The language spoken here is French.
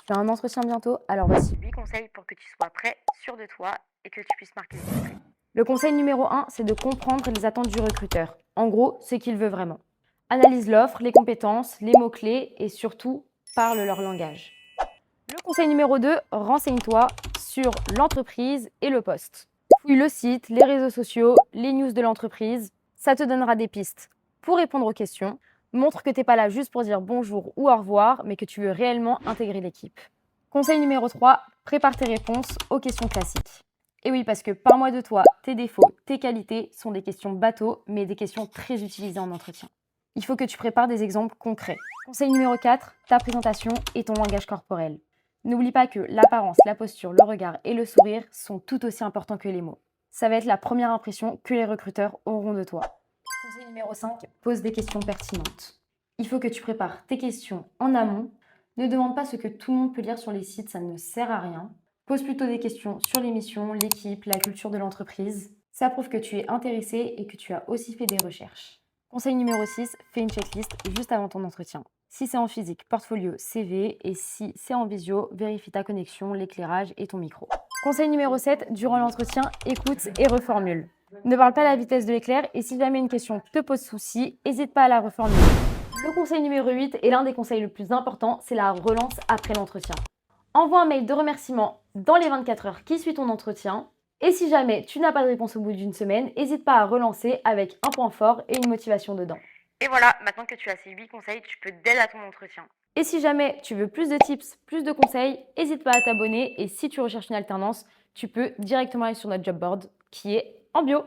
Tu as un entretien bientôt, alors voici 8 conseils pour que tu sois prêt, sûr de toi et que tu puisses marquer les esprits. le conseil numéro 1, c'est de comprendre les attentes du recruteur. En gros, ce qu'il veut vraiment. Analyse l'offre, les compétences, les mots-clés et surtout, parle leur langage. Le conseil numéro 2, renseigne-toi sur l'entreprise et le poste. Fouille le site, les réseaux sociaux, les news de l'entreprise. Ça te donnera des pistes pour répondre aux questions. Montre que tu n'es pas là juste pour dire bonjour ou au revoir, mais que tu veux réellement intégrer l'équipe. Conseil numéro 3, prépare tes réponses aux questions classiques. Et oui, parce que parle-moi de toi, tes défauts, tes qualités sont des questions bateaux, mais des questions très utilisées en entretien. Il faut que tu prépares des exemples concrets. Conseil numéro 4, ta présentation et ton langage corporel. N'oublie pas que l'apparence, la posture, le regard et le sourire sont tout aussi importants que les mots. Ça va être la première impression que les recruteurs auront de toi. Conseil numéro 5, pose des questions pertinentes. Il faut que tu prépares tes questions en amont. Ne demande pas ce que tout le monde peut lire sur les sites, ça ne sert à rien. Pose plutôt des questions sur l'émission, l'équipe, la culture de l'entreprise. Ça prouve que tu es intéressé et que tu as aussi fait des recherches. Conseil numéro 6, fais une checklist juste avant ton entretien. Si c'est en physique, portfolio, CV, et si c'est en visio, vérifie ta connexion, l'éclairage et ton micro. Conseil numéro 7, durant l'entretien, écoute et reformule. Ne parle pas à la vitesse de l'éclair et si jamais une question te pose souci, n'hésite pas à la reformuler. Le conseil numéro 8 est l'un des conseils les plus importants, c'est la relance après l'entretien. Envoie un mail de remerciement dans les 24 heures qui suit ton entretien. Et si jamais tu n'as pas de réponse au bout d'une semaine, n'hésite pas à relancer avec un point fort et une motivation dedans. Et voilà, maintenant que tu as ces 8 conseils, tu peux t'aider à ton entretien. Et si jamais tu veux plus de tips, plus de conseils, n'hésite pas à t'abonner. Et si tu recherches une alternance, tu peux directement aller sur notre job board qui est en bio.